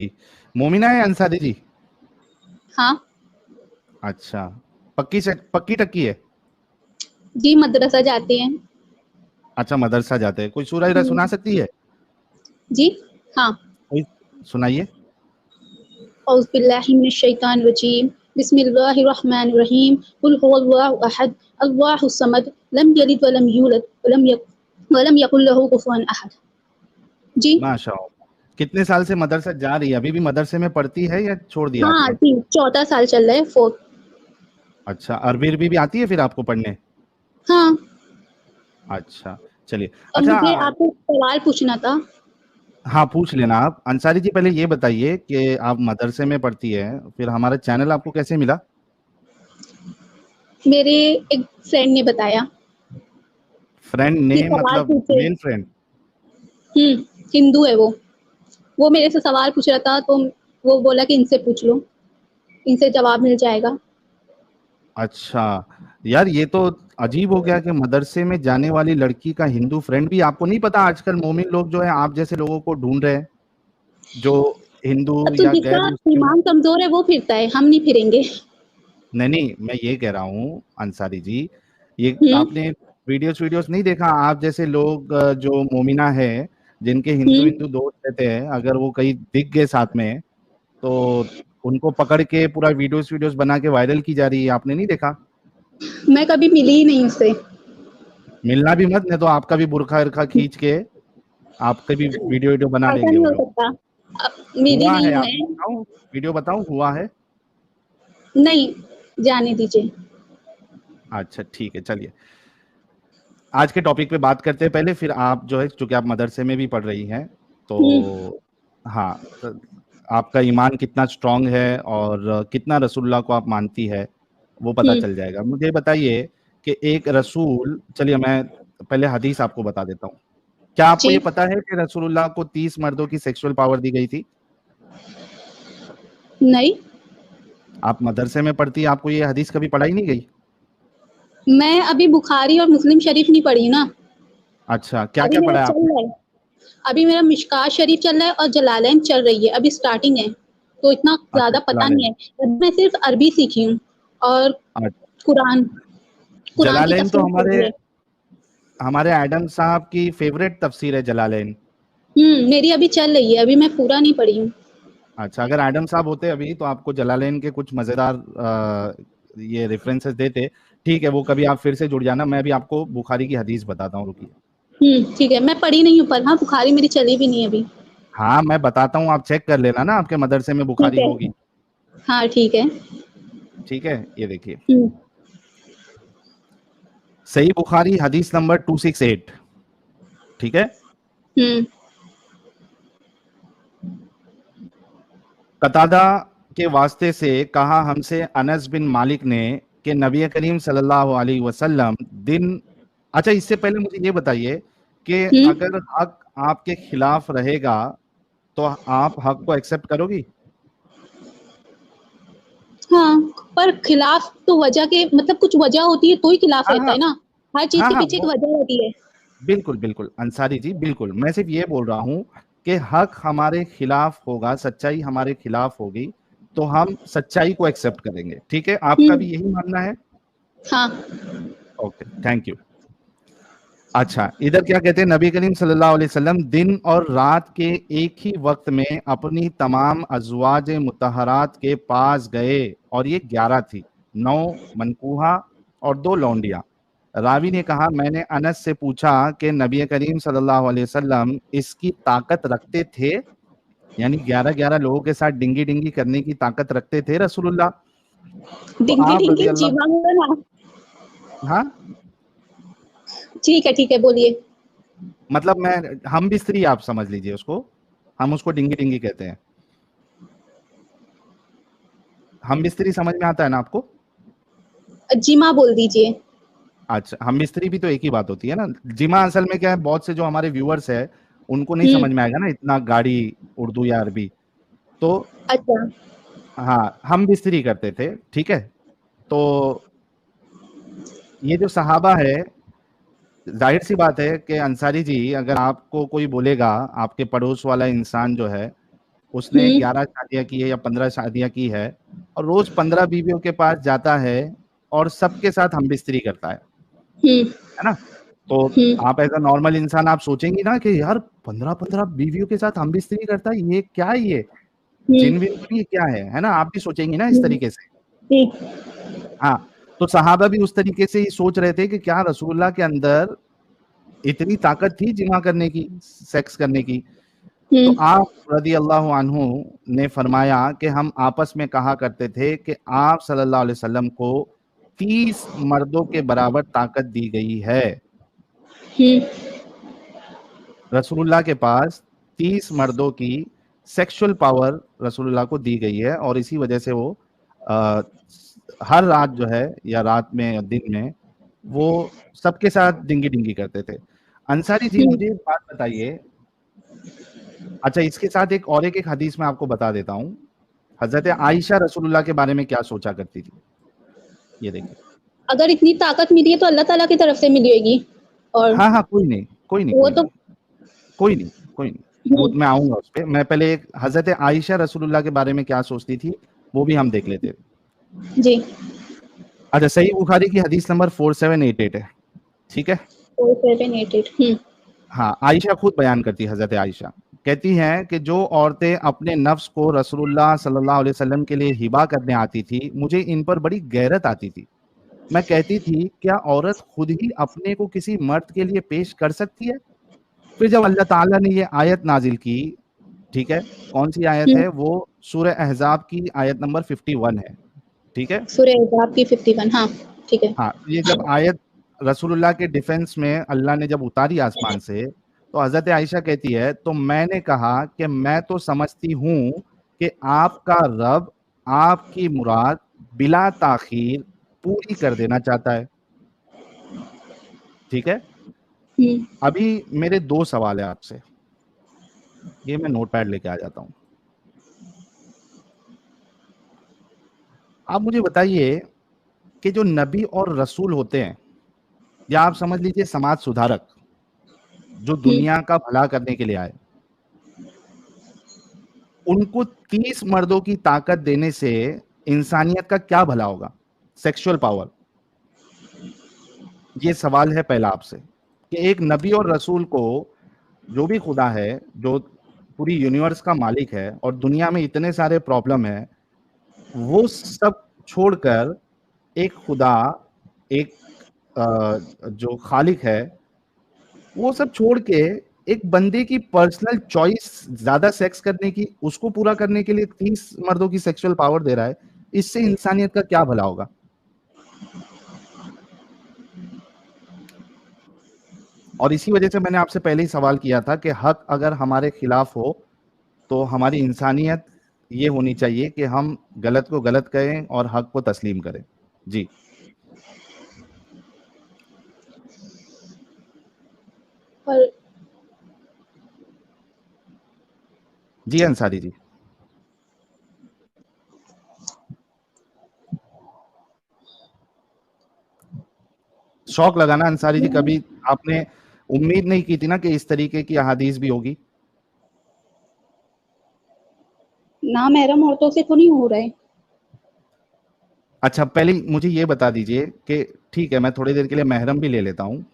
मोमिना है अंसारी जी? हाँ अच्छा, पक्की टक्की है? जी, मदरसा जाते हैं। अच्छा, मदरसा जाते हैं। कोई सूरह सुना सकती है? जी हाँ। कोई सुनाइए। औज़ु बिल्लाहि मिनश शैतानिर रजीम, बिस्मिल्लाहिर रहमानिर रहीम, कुल हुवल्लाहु अहद, अल्लाहुस समद, लम यलिद व लम यूलद व लम यकुल लहू कुफुवन अहद। जी माशाअल्लाह। कितने साल से मदरसा जा रही है? अभी भी मदरसे में पढ़ती है या छोड़ दिया हाँ आपने? जी, चौथा साल चल रहा है, फोर्थ। अच्छा, अरबी भी आती है फिर आपको पढ़ने? हाँ। अच्छा, चलिए। और अच्छा, मुझे आपसे सवाल पूछना था। हाँ पूछ लेना आप। अंसारी जी पहले ये बताइए कि आप मदरसे में पढ़ती है, फिर हमारा चैनल आपको कैसे मिला? मेरे एक फ्रेंड ने बताया फ्रेंड कि ने सवाल मतलब पूछे। Male friend? हिंदू है वो मेरे से सवाल पूछ रहा था, तो वो बोला कि इनसे पूछ लो, इनसे जवाब मिल जाएगा। अच्छा, यार ये तो अजीब हो गया कि मदरसे में जाने वाली लड़की का हिंदू फ्रेंड भी। आपको नहीं पता आजकल मोमिन लोग जो है आप जैसे लोगों को ढूंढ रहे हैं, जो हिंदू अब तो या जिसका गैर मुस्लिम। ईमान कमजोर है वो फिरता है, हम नहीं फिरेंगे। नहीं नहीं, मैं ये कह रहा हूँ अंसारी जी, ये हम्म आपने वीडियोस वीडियोस नहीं देखा? आप जैसे लोग जो मोमिना है, जिनके हिंदू हम्म हिंदू दोस्त रहते हैं, अगर वो कहीं दिख गए साथ में, तो उनको पकड़ के पूरा वीडियोस वीडियोस बना के वायरल की जा रही है। आपने नहीं देखा? मैं कभी मिली ही नहीं उससे। मिलना भी मत, नहीं तो आपका भी बुरखा इरखा खींच के आपके भी वीडियो वीडियो बना ऐसा देंगे नहीं वो हो लोग। सकता। मिली हुआ नहीं है, हूँ आपको मैं। बताऊं? वीडियो बताऊं, हुआ है। नहीं, जाने दीजिए। अच्छा ठीक है, चलिए आज के टॉपिक पे बात करते हैं पहले, फिर आप जो है, चूंकि आप मदरसे में भी पढ़ रही हैं, हम्म तो हाँ, तो आपका ईमान कितना स्ट्रांग है और कितना रसूलुल्लाह को आप मानती है, वो पता हम्म चल जाएगा। मुझे बताइए कि एक रसूल, चलिए मैं पहले हदीस आपको बता देता हूँ। क्या आपको जी ये पता है कि रसूलुल्लाह को 30 मर्दों की सेक्सुअल पावर दी गई थी? नहीं, आप मदरसे में पढ़ती है, आपको ये हदीस कभी पढ़ाई नहीं गई? मैं अभी बुखारी और मुस्लिम शरीफ नहीं पढ़ी ना। अच्छा, क्या अभी क्या मेरा पढ़ा है चल आपने? रहा है। अभी मेरा मिशकात शरीफ चल रहा है और जलालैन चल रही है, अभी स्टार्टिंग है, तो इतना अच्छा, ज्यादा पता नहीं जलालैन। है। मैं सिर्फ अरबी सीखी हूँ और अच्छा, कुरान कुरान की जलालैन तो तफसीर हमारे पढ़ी है। हमारे एडम साहब की फेवरेट तफसीर है जलालैन। मेरी अभी चल रही है, अभी मैं पूरा नहीं पढ़ी हूँ। अच्छा, अगर एडम साहब होते अभी तो आपको जलालैन के कुछ मजेदार ये रेफरेंसेस देते। ठीक है, वो कभी आप फिर से जुड़ जाना, मैं अभी आपको बुखारी की हदीस बताता हूँ, रुकिए। ठीक है, मैं पढ़ी नहीं हूँ, पर हाँ बुखारी मेरी चली भी नहीं है अभी। हाँ मैं बताता हूँ, आप चेक कर लेना ना, आपके मदरसे में ठीक बुखारी है। होगी। हाँ ठीक है। ठीक है, ये देखिए, हम्म सही बुखारी हदीस नंबर 268। ठीक है। हम्म कतादा के वास्ते से कहा हमसे अनस बिन मालिक ने कि नबी करीम सल्लल्लाहु अलैहि वसल्लम दिन। अच्छा, इससे पहले मुझे ये बताइए कि हम्म अगर हक आपके खिलाफ रहेगा तो आप हक को एक्सेप्ट करोगी? हाँ, पर खिलाफ तो वजह के मतलब कुछ वजह होती है तो ही खिलाफ हाँ रहता हाँ है ना। हर चीज हाँ के हाँ, पीछे एक वो वजह होती है। बिल्कुल बिल्कुल अंसारी जी, बिल्कुल। मैं सिर्फ ये बोल रहा हूँ कि हक हमारे खिलाफ होगा, सच्चाई हमारे खिलाफ होगी, तो हम सच्चाई को एक्सेप्ट करेंगे। ठीक है, आपका भी हम्म यही मानना है? हाँ। Okay, thank you. अच्छा, इधर क्या कहते हैं, नबी करीम सल्लल्लाहु अलैहि वसल्लम दिन और रात के एक ही वक्त में अपनी तमाम अज़वाज मुतहरात के पास गए, और ये 11 थी, 9 मनकूहा और 2 लौंडियां। रावी ने कहा, मैंने अनस से पूछा कि नबी करीम सल्लल्लाहु अलैहि वसल्लम इसकी ताकत रखते थे, यानी 11-11 लोगों के साथ डिंगी डिंगी करने की ताकत रखते थे रसूलुल्लाह? तो डिंकी आप रजी डिंकी अल्लाह। जीवा में ना। हाँ, ठीक है, बोलिए। मतलब मैं, हम भी स्त्री, आप समझ लीजिए उसको, हम उसको डिंगी डिंगी कहते हैं। हम मिस्त्री समझ में आता है ना आपको? जिमा बोल दीजिए। अच्छा, हम मिस्त्री भी तो एक ही बात होती है ना। जिमा असल में क्या है, बहुत से जो हमारे व्यूअर्स है उनको नहीं समझ हम्म में आएगा ना इतना गाड़ी उर्दू या अरबी। तो अच्छा। हाँ, हम मिस्त्री करते थे, ठीक है। तो ये जो सहाबा है, जाहिर सी बात है कि अंसारी जी, अगर आपको कोई बोलेगा, आपके पड़ोस वाला इंसान जो है, उसने 11 शादियां की है या 15 शादियां की है, और रोज 15 बीवियों के पास जाता है और सबके साथ हम बिस्तरी करता है ना? तो आप एज अ नॉर्मल इंसान आप सोचेंगी ना कि यार 15-15 बीवियों के साथ हम बिस्तरी करता है, ये क्या है, ये जिन विन तो नहीं क्या है ना? आप भी सोचेंगी ना इस तरीके से। हाँ, तो सहाबा भी उस तरीके से ही सोच रहे थे कि क्या रसूलुल्लाह के अंदर इतनी ताकत थी जिमा करने की, सेक्स करने की। तो आप रदी अल्लाह अन्हु ने फरमाया कि हम आपस में कहा करते थे कि आप सल्लल्लाहु अलैहि वसल्लम को 30 मर्दों के बराबर ताकत दी गई है। रसूलुल्लाह के पास 30 मर्दों की सेक्सुअल पावर रसूलुल्लाह को दी गई है, और इसी वजह से वो हर रात जो है, या रात में या दिन में, वो सबके साथ डिंगी डिंगी करते थे। अंसारी जी मुझे एक बात बताइए, अच्छा इसके साथ एक हदीस मैं आपको बता देता हूँ। हजरत आयशा रसूलुल्लाह के बारे में क्या सोचा करती थी, ये देखिए। अगर इतनी ताकत मिली है तो अल्लाह ताला की तरफ से मिली होगी। और हाँ कोई नहीं वो तो वो मैं आऊंगा उस पर। मैं पहले एक हजरत आयशा रसूलुल्लाह के बारे में क्या सोचती थी वो भी हम देख लेते जी। अच्छा, सही बुखारी की हदीस नंबर 4788 है, ठीक है? 4788। हाँ, आयशा खुद बयान करती है, हजरत आयशा कहती हैं कि जो औरतें अपने नफ्स को रसूलुल्लाह सल्लल्लाहु अलैहि वसल्लम के लिए हिबा करने आती थी, मुझे इन पर बड़ी गैरत आती थी। मैं कहती थी क्या औरत खुद ही अपने को किसी मर्द के लिए पेश कर सकती है? फिर जब अल्लाह ताला ने ये आयत नाजिल की, ठीक है, कौन सी आयत है वो? सूरह अहज़ाब की आयत नंबर 51 है, ठीक है? सूरह अहज़ाब की 51, हाँ ठीक है। हाँ, ये जब आयत रसूलुल्लाह के डिफेंस में अल्लाह ने जब उतारी आसमान से, तो हजरत आयशा कहती है तो मैंने कहा कि मैं तो समझती हूँ कि आपका रब आपकी मुराद बिला ताखीर पूरी कर देना चाहता है, ठीक है? अभी मेरे 2 सवाल है आपसे, ये मैं नोटपैड लेके आ जाता हूँ। आप मुझे बताइए कि जो नबी और रसूल होते हैं, या आप समझ लीजिए समाज सुधारक, जो दुनिया का भला करने के लिए आए, उनको 30 मर्दों की ताकत देने से इंसानियत का क्या भला होगा? सेक्सुअल पावर, ये सवाल है पहला आपसे, कि एक नबी और रसूल को, जो भी खुदा है, जो पूरी यूनिवर्स का मालिक है और दुनिया में इतने सारे प्रॉब्लम है, वो सब छोड़कर एक खुदा, एक जो खालिक है, वो सब छोड़ के एक बंदे की पर्सनल चॉइस ज्यादा सेक्स करने की, उसको पूरा करने के लिए 30 मर्दों की सेक्सुअल पावर दे रहा है, इससे इंसानियत का क्या भला होगा? और इसी वजह से मैंने आपसे पहले ही सवाल किया था कि हक अगर हमारे खिलाफ हो तो हमारी इंसानियत ये होनी चाहिए कि हम गलत को गलत कहें और हक को तस्लीम करें। जी और जी अंसारी जी, शौक लगाना अंसारी जी, कभी आपने उम्मीद नहीं की थी ना कि इस तरीके की अहादीस भी होगी? ना महरम औरतों से तो नहीं हो रहा है। अच्छा, पहले मुझे ये बता दीजिए कि ठीक है, मैं थोड़ी देर के लिए महरम भी ले लेता हूँ,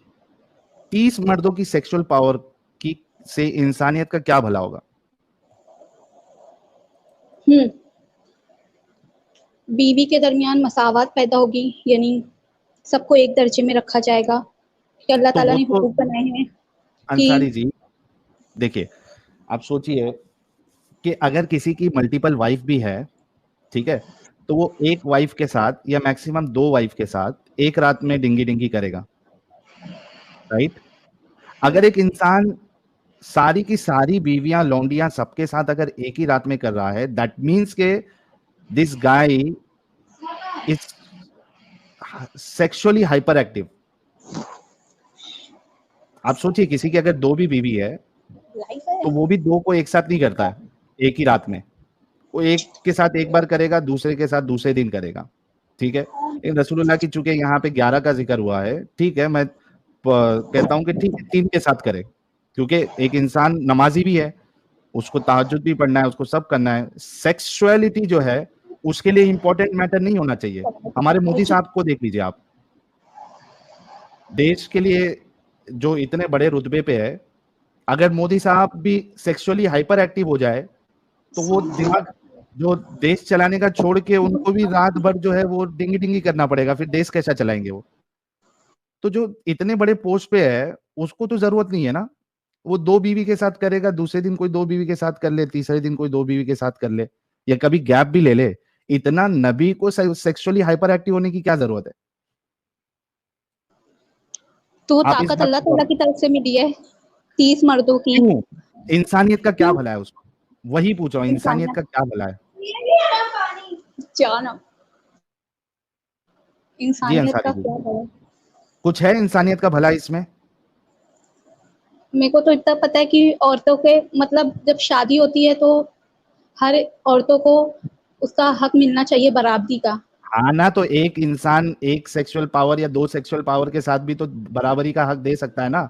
30 मर्दों की सेक्सुअल पावर की से इंसानियत का क्या भला होगा? बीवी के दरमियान मसावत पैदा होगी, यानी सबको एक दर्जे में रखा जाएगा कि अल्लाह तो ताला वो ने तो हुकूक बनाए हैं कि अंसारी जी देखिए, आप सोचिए कि अगर किसी की मल्टीपल वाइफ भी है, ठीक है, तो वो एक वाइफ के साथ या मैक्सिमम 2 वाइफ के साथ एक रात में डिंगी डिंगी करेगा, राइट? अगर एक इंसान सारी की सारी बीवियां लौंडियां सबके साथ अगर एक ही रात में कर रहा है, दैट मीन्स के this guy is sexually hyper active. आप सोचिए किसी की अगर 2 भी बीवी है तो वो भी 2 को एक साथ नहीं करता है एक ही रात में, वो एक के साथ एक बार करेगा, दूसरे के साथ दूसरे दिन करेगा, ठीक है? लेकिन रसूलुल्लाह की चूंकि यहाँ पे 11 का जिक्र हुआ है, ठीक है, मैं कहता हूं कि ठीक है 3 के साथ करे, क्योंकि एक इंसान नमाजी भी है, उसको तहज्जुद भी पढ़ना है, उसको सब करना है। सेक्सुअलिटी जो है उसके लिए इंपॉर्टेंट मैटर नहीं होना चाहिए। हमारे मोदी साहब को देख लीजिए आप, देश के लिए जो इतने बड़े रुतबे पे है, अगर मोदी साहब भी सेक्सुअली हाइपर एक्टिव हो जाए तो वो दिमाग जो देश चलाने का छोड़ के उनको भी रात भर जो है वो डिंगी डिंगी करना पड़ेगा, फिर देश कैसा चलाएंगे वो। तो जो इतने बड़े पोस्ट पे है उसको तो जरूरत नहीं है ना, वो दो बीवी के साथ करेगा, दूसरे दिन कोई दो बीवी के साथ कर ले, तीसरे दिन कोई दो बीवी के साथ कर ले, या कभी गैप भी ले ले। इतना नबी को सेक्सुअली हाइपर एक्टिव होने की क्या जरूरत है? तो वो आप इस ताकत बात अल्लाह को ताला गौर की तरफ से मिली है 30 मर्दों की। क्यों? इंसानियत का क्या क्यों? भला है उसमें? वही पूछ रहा हूँ, इंसानियत इंसानियत का क्या भला है? जाना, जी इंसानियत अंसारी का जी, क्या है? कुछ है इंसानियत का भला इसमें? मेरे को तो इतना पता है कि औरतों के मतलब जब शादी होती है तो हर औरतों को उसका हक मिलना चाहिए बराबरी का। हाँ ना, तो एक इंसान एक सेक्सुअल पावर या दो सेक्सुअल पावर के साथ भी तो बराबरी का हक दे सकता है ना।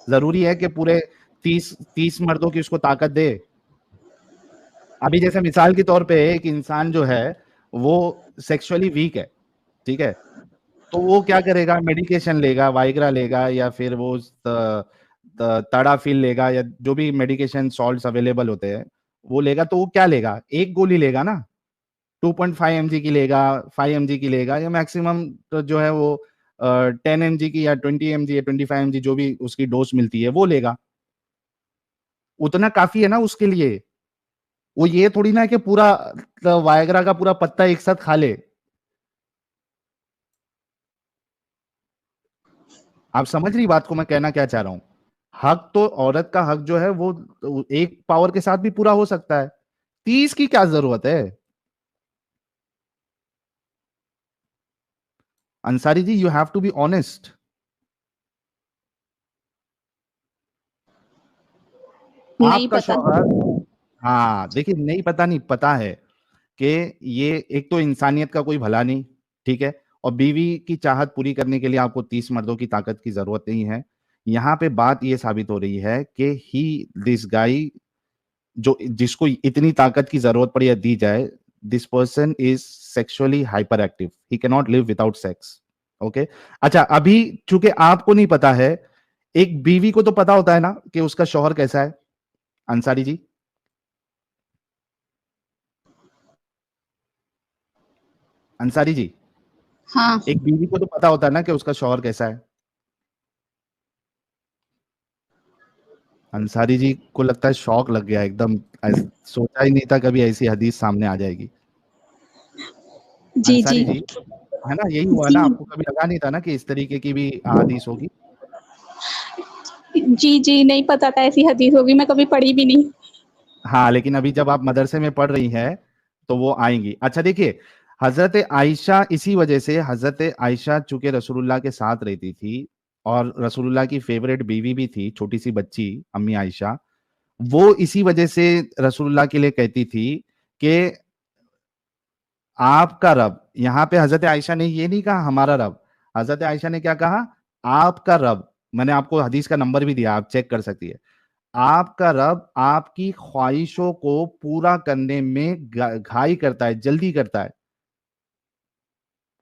जरूरी है कि पूरे 30 मर्दों की उसको ताकत दे? अभी जैसे मिसाल के तौर पे एक इंसान जो है वो सेक्सुअली वीक है, ठीक है, तो वो क्या करेगा? मेडिकेशन लेगा, वाइग्रा लेगा, या फिर वो तड़ाफिल लेगा, या जो भी मेडिकेशन सॉल्ट्स अवेलेबल होते हैं वो लेगा। तो वो क्या लेगा? एक गोली लेगा ना, 2.5 mg की लेगा, 5 mg की लेगा, या मैक्सिमम तो जो है वो 10 mg की, या 20 mg या 25 mg जो भी उसकी डोज मिलती है वो लेगा। उतना काफी है ना उसके लिए। वो ये थोड़ी ना है कि पूरा वायग्रा का पूरा पत्ता एक साथ खा ले। आप समझ रही बात को मैं कहना क्या चाह रहा हूं? हक तो औरत का हक जो है वो एक पावर के साथ भी पूरा हो सकता है, 30 की क्या जरूरत है? Ansari ji, you have to be honest. नहीं आपका पता। शौहर, हाँ देखिए, नहीं पता नहीं, पता है कि ये एक तो इंसानियत का कोई भला नहीं, ठीक है, और बीवी की चाहत पूरी करने के लिए आपको 30 मर्दों की ताकत की जरूरत नहीं है। यहां पे बात ये साबित हो रही है कि ही दिस गाय, जो जिसको इतनी ताकत की जरूरत पड़ी या दी जाए, this person is sexually hyper active, he can not live without sex. Okay. अच्छा, अभी चूंकि आपको नहीं पता है, एक बीवी को तो पता होता है ना कि उसका शौहर कैसा है, अंसारी जी? अंसारी जी, हाँ। एक बीवी को तो पता होता है ना कि उसका शौहर कैसा है। अंसारी जी को लगता है शौक लग गया एकदम, सोचा ही नहीं था कभी ऐसी हदीस सामने आ जाएगी। जी जी। अंसारी जी, है ना, यही हुआ जी ना, आपको कभी लगा नहीं था ना कि इस तरीके की भी हदीस होगी? जी। जी नहीं पता था ऐसी हदीस होगी, मैं कभी पढ़ी भी नहीं। हाँ, लेकिन अभी जब आप मदरसे में पढ़ रही हैं तो वो आएंगी। अच्छा देखिए, हजरत आयशा, इसी वजह से हजरत आयशा चूंकि रसूलुल्लाह के साथ रहती थी और रसूलुल्लाह की फेवरेट बीवी भी थी, छोटी सी बच्ची अम्मी आयशा, वो इसी वजह से रसूलुल्लाह के लिए कहती थी कि आपका रब, यहां पे हजरत आयशा ने ये नहीं कहा हमारा रब, हजरत आयशा ने क्या कहा? आपका रब। मैंने आपको हदीस का नंबर भी दिया, आप चेक कर सकती है। आपका रब आपकी ख्वाहिशों को पूरा करने में घाई करता है, जल्दी करता है,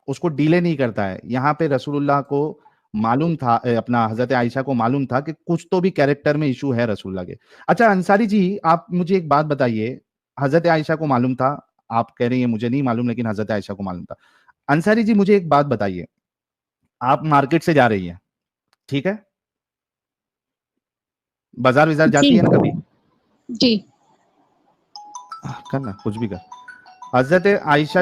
उसको डिले नहीं करता है। यहां पे रसूलुल्लाह को मालूम था, अपना हजरत आयशा को मालूम था कि कुछ तो भी कैरेक्टर में इशू है रसूलुल्लाह के। अच्छा अंसारी जी, आप मुझे एक बात बताइए, हजरत आयशा को मालूम था, आप कह रही हैं मुझे नहीं मालूम, लेकिन हजरत आयशा को मालूम था। अंसारी जी, मुझे एक बात बताइए, आप मार्केट से जा रही हैं, ठीक है, बाजार विजार जी जाती है ना कभी? जी। करना कुछ भी कर। हजरत आयशा,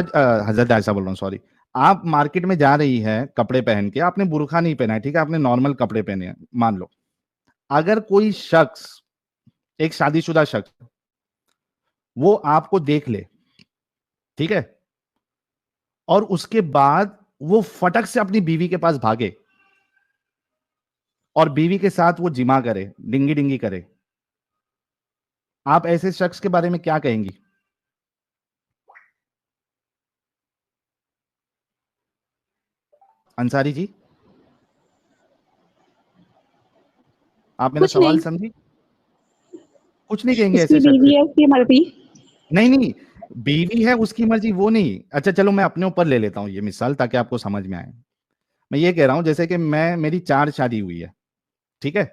हजरत आयशा बोल रहा हूँ, सॉरी। आप मार्केट में जा रही है कपड़े पहन के, आपने बुरखा नहीं पहना है, ठीक है, आपने नॉर्मल कपड़े पहने हैं, मान लो। अगर कोई शख्स, एक शादीशुदा शख्स, वो आपको देख ले, ठीक है, और उसके बाद वो फटक से अपनी बीवी के पास भागे और बीवी के साथ वो जिमा करे, डिंगी डिंगी करे, आप ऐसे शख्स के बारे में क्या कहेंगी? अंसारी जी, आप मेरा कुछ सवाल नहीं। समझी? कुछ नहीं कहेंगे उसकी ऐसे शख्स बीवी से। है, उसकी मर्जी। नहीं नहीं, बीवी है उसकी मर्जी वो नहीं। अच्छा चलो मैं अपने ऊपर ले लेता हूँ ये मिसाल ताकि आपको समझ में आए। मैं ये कह रहा हूँ जैसे कि मेरी 4 शादी हुई है, ठीक है,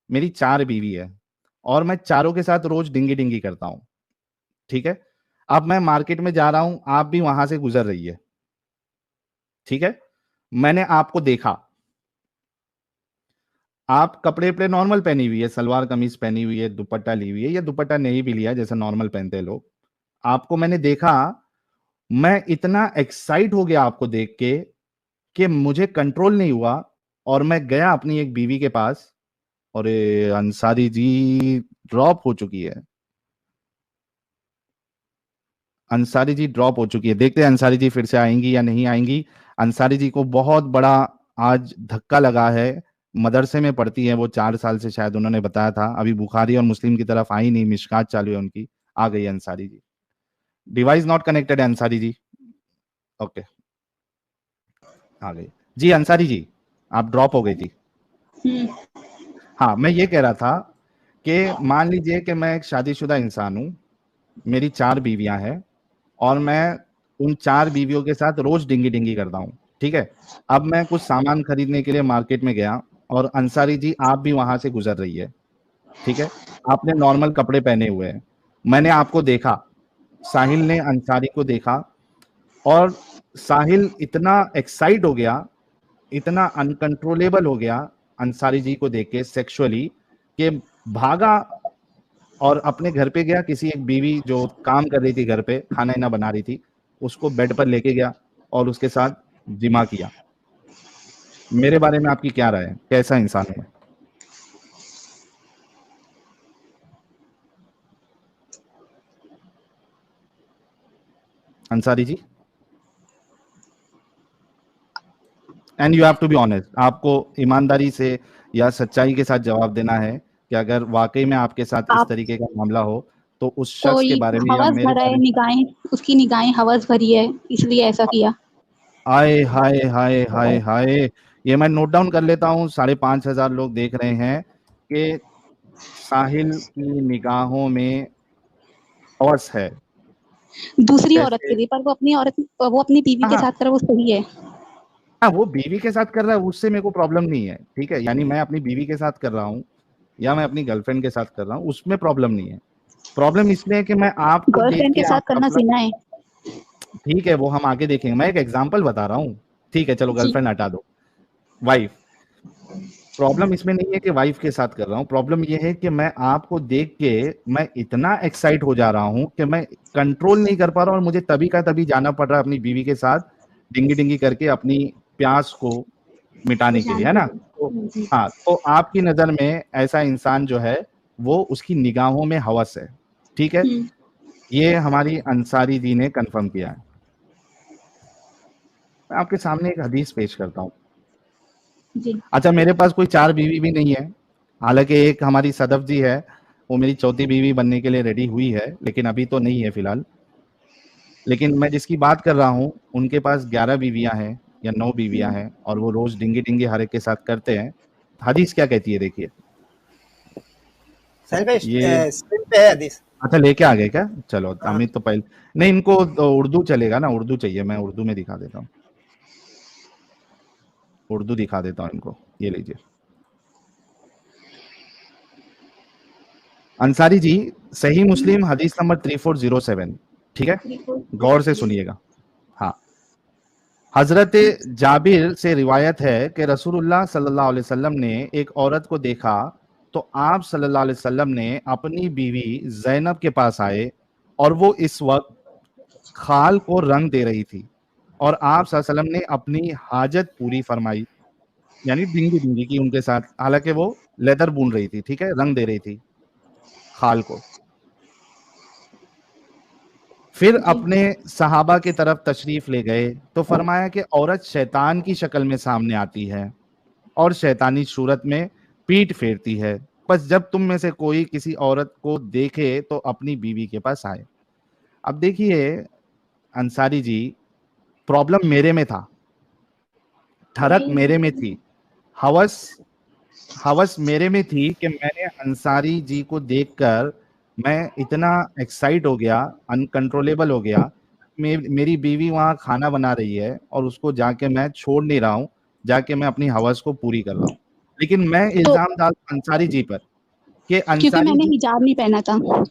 मेरी 4 बीवी है और मैं चारों के साथ रोज डिंगी डिंगी करता हूँ, ठीक है। अब मैं मार्केट में जा रहा हूं, आप भी वहां से गुजर रही है, ठीक है। मैंने आपको देखा, आप कपड़े पे नॉर्मल पहनी हुई है, सलवार कमीज पहनी हुई है, दुपट्टा ली हुई है, या दुपट्टा नहीं भी लिया जैसे नॉर्मल पहनते हैं लोग। आपको मैंने देखा, मैं इतना एक्साइट हो गया आपको देख के कि मुझे कंट्रोल नहीं हुआ और मैं गया अपनी एक बीवी के पास। और अंसारी जी ड्रॉप हो चुकी है, अंसारी जी ड्रॉप हो चुकी है। देखते हैं अंसारी जी फिर से आएंगी या नहीं आएंगी। अंसारी जी को बहुत बड़ा आज धक्का लगा है। मदरसे में पढ़ती है वो, 4 साल से शायद उन्होंने बताया था, अभी बुखारी और मुस्लिम की तरफ आई नहीं, मिशकात चालू है उनकी। आ गई Ansari ji. Device not connected है अंसारी जी। ओके, आ गई जी अंसारी जी, आप ड्रॉप हो गई थी। हम्म। हाँ, मैं ये कह रहा था कि मान लीजिए कि मैं एक शादीशुदा इंसान हूँ, मेरी 4 बीवियां हैं और मैं उन 4 बीवियों के साथ रोज डिंगी डिंगी करता हूँ, ठीक है। अब मैं कुछ सामान खरीदने के लिए मार्केट में गया और अंसारी जी आप भी वहां से गुजर रही है, ठीक है। आपने नॉर्मल कपड़े पहने हुए हैं, मैंने आपको देखा, साहिल ने अंसारी को देखा और साहिल इतना एक्साइट हो गया, इतना अनकंट्रोलेबल हो गया अंसारी जी को देख के सेक्सुअली, कि भागा और अपने घर पे गया। किसी एक बीवी जो काम कर रही थी घर पे, खाना ना बना रही थी, उसको बेड पर लेके गया और उसके साथ जिमा किया। मेरे बारे में आपकी क्या राय है, कैसा इंसान हूं मैं? Ansari ji, and you have to be honest, आपको ईमानदारी से या सच्चाई के साथ जवाब देना है कि अगर वाकई में आपके साथ इस आप तरीके का मामला हो तो उस शख्स के कोई बारे में या हवस मेरे भरा है, बारे में। निगाहें, उसकी निगाहें हवस भरी है, इसलिए ऐसा किया। आए हाय हाय हाय हाय, ये मैं नोट डाउन कर लेता हूँ। 5,500 लोग देख रहे हैं कि साहिल की निगाहों में हवस है। दूसरी औरत जैसे के लिए, पर वो अपनी बीवी के हाँ साथ करे, वो सही है। हाँ, वो बीवी के साथ कर रहा है उससे मेरे को प्रॉब्लम नहीं है, ठीक है। यानी मैं अपनी बीवी के साथ कर रहा हूँ या मैं अपनी गर्लफ्रेंड के साथ कर रहा हूँ, उसमें प्रॉब्लम नहीं है। प्रॉब्लम इसमें है कि मैं आपको देख गर्लफ्रेंड के के साथ आप करना कपड़ा, जिना है। ठीक है वो हम आगे देखेंगे, मैं एक एग्जांपल बता रहा हूँ, ठीक है। चलो जी। गर्लफ्रेंड हटा दो, वाइफ। प्रॉब्लम इसमें नहीं है कि वाइफ के साथ कर रहा हूँ, प्रॉब्लम ये है कि मैं आपको देख के मैं इतना एक्साइट हो जा रहा हूँ कि मैं कंट्रोल नहीं कर पा रहा हूँ और मुझे तभी का तभी जाना पड़ रहा है अपनी बीवी के साथ डिंगी डिंगी करके अपनी प्यास को मिटाने के लिए, बुझाने है के ना। तो लिए। जी। हाँ, तो आपकी नजर में ऐसा इंसान जो है वो उसकी निगाहों में हवस है, ठीक है। हम्म। ये हमारी अंसारी जी ने कंफर्म किया है। मैं आपके सामने एक हदीस पेश करता हूँ। जी। अच्छा, मेरे पास कोई 4 बीवी भी नहीं है, हालांकि एक हमारी सदफ जी है, वो मेरी चौथी बीवी बनने के लिए रेडी हुई है, लेकिन अभी तो नहीं है फिलहाल। लेकिन मैं जिसकी बात कर रहा हूँ उनके पास 11 बीवियां हैं या 9 बीवियां हैं और वो रोज डिंगी डिंगी हर एक के साथ करते हैं। हदीस क्या कहती है देखिए। साहिल भाई ये स्क्रीन पे है हदीस। अच्छा लेके आ गए क्या? चलो हाँ। अमित तो पहले, नहीं इनको तो उर्दू चलेगा ना, उर्दू चाहिए, मैं उर्दू में दिखा देता हूँ, उर्दू दिखा देता हूँ इनको, ये लीजिए। अंसारी जी, सही मुस्लिम हदीस नंबर 3407, ठीक है, गौर से सुनिएगा। हाँ, हजरत जाबिर से रिवायत है कि रसूलुल्लाह सल्लल्लाहु अलैहि वसल्लम ने एक औरत को देखा तो आप सल्लल्लाहु अलैहि वसल्लम ने अपनी बीवी जैनब के पास आए और वो इस वक्त खाल को रंग दे रही थी और आप सल्लल्लाहु अलैहि वसल्लम ने अपनी हाजत पूरी फरमाई, यानी डिंगी डिंगी की उनके साथ, हालांकि वो लेदर बुन रही थी, ठीक है, रंग दे रही थी खाल को। फिर जी। अपने सहाबा की तरफ तशरीफ ले गए तो फरमाया कि औरत शैतान की शक्ल में सामने आती है और शैतानी सूरत में पीठ फेरती है, बस जब तुम में से कोई किसी औरत को देखे तो अपनी बीवी के पास आए। अब देखिए अंसारी जी, प्रॉब्लम मेरे में था, ठरक मेरे में थी, हवस हवस मेरे में थी कि मैंने अंसारी जी को देखकर मैं इतना एक्साइट हो गया, अनकंट्रोलेबल हो गया। मेरी बीवी वहां खाना बना रही है और उसको जाके मैं छोड़ नहीं रहा हूँ, जाके मैं अपनी हवस को पूरी कर रहा हूँ। लेकिन मैं तो इल्जाम डालता अंसारी जी पर कि क्योंकि अंसारी मैंने जी। हिजाब नहीं पहना था।